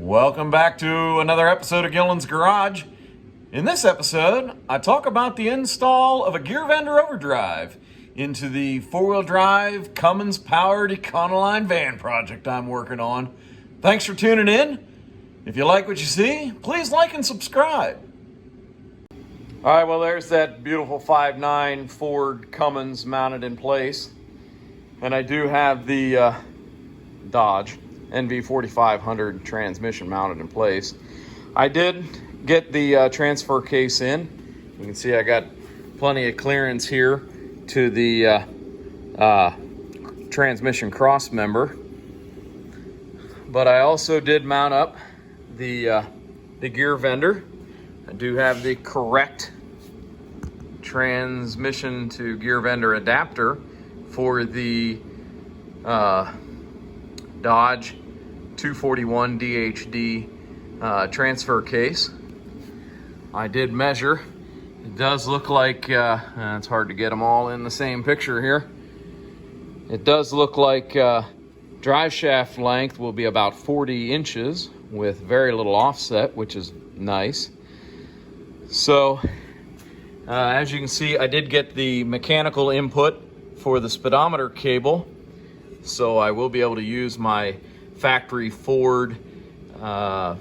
Welcome back to another episode of Gillen's Garage. In this episode, I talk about the install of a gear vendor overdrive into the four-wheel drive Cummins powered Econoline van project I'm working on. Thanks for tuning in. If you like what you see, please like and subscribe. All right, well, there's that beautiful 5.9 Ford Cummins mounted in place. And I do have the Dodge NV4500 transmission mounted in place. I did get the transfer case in. You can see I got plenty of clearance here to the transmission cross member. But I also did mount up the gear vendor. I do have the correct transmission to gear vendor adapter for the Dodge 241 DHD transfer case. I did measure. It does look like, it's hard to get them all in the same picture here. It does look like drive shaft length will be about 40 inches with very little offset, which is nice. So, as you can see, I did get the mechanical input for the speedometer cable. So I will be able to use my factory Ford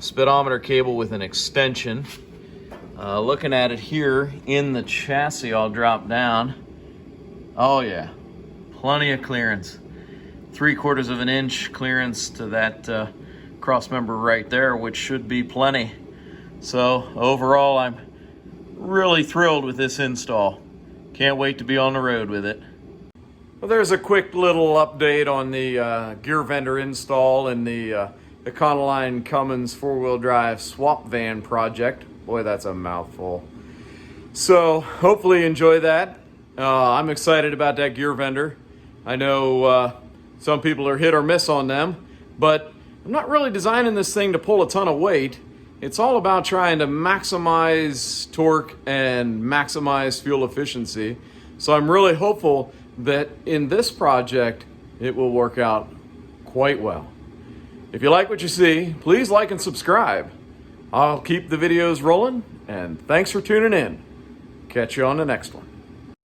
speedometer cable with an extension. Looking at it here in the chassis, I'll drop down. Oh yeah, plenty of clearance. 3/4 of an inch clearance to that cross member right there, which should be plenty. So overall, I'm really thrilled with this install. Can't wait to be on the road with it. Well, there's a quick little update on the gear vendor install and the Econoline Cummins four-wheel drive swap van project. Boy, that's a mouthful. So hopefully you enjoy that. I'm excited about that gear vendor. I know some people are hit or miss on them, but I'm not really designing this thing to pull a ton of weight. It's all about trying to maximize torque and maximize fuel efficiency. So I'm really hopeful that in this project, it will work out quite well. If you like what you see, please like and subscribe. I'll keep the videos rolling, and thanks for tuning in. Catch you on the next one.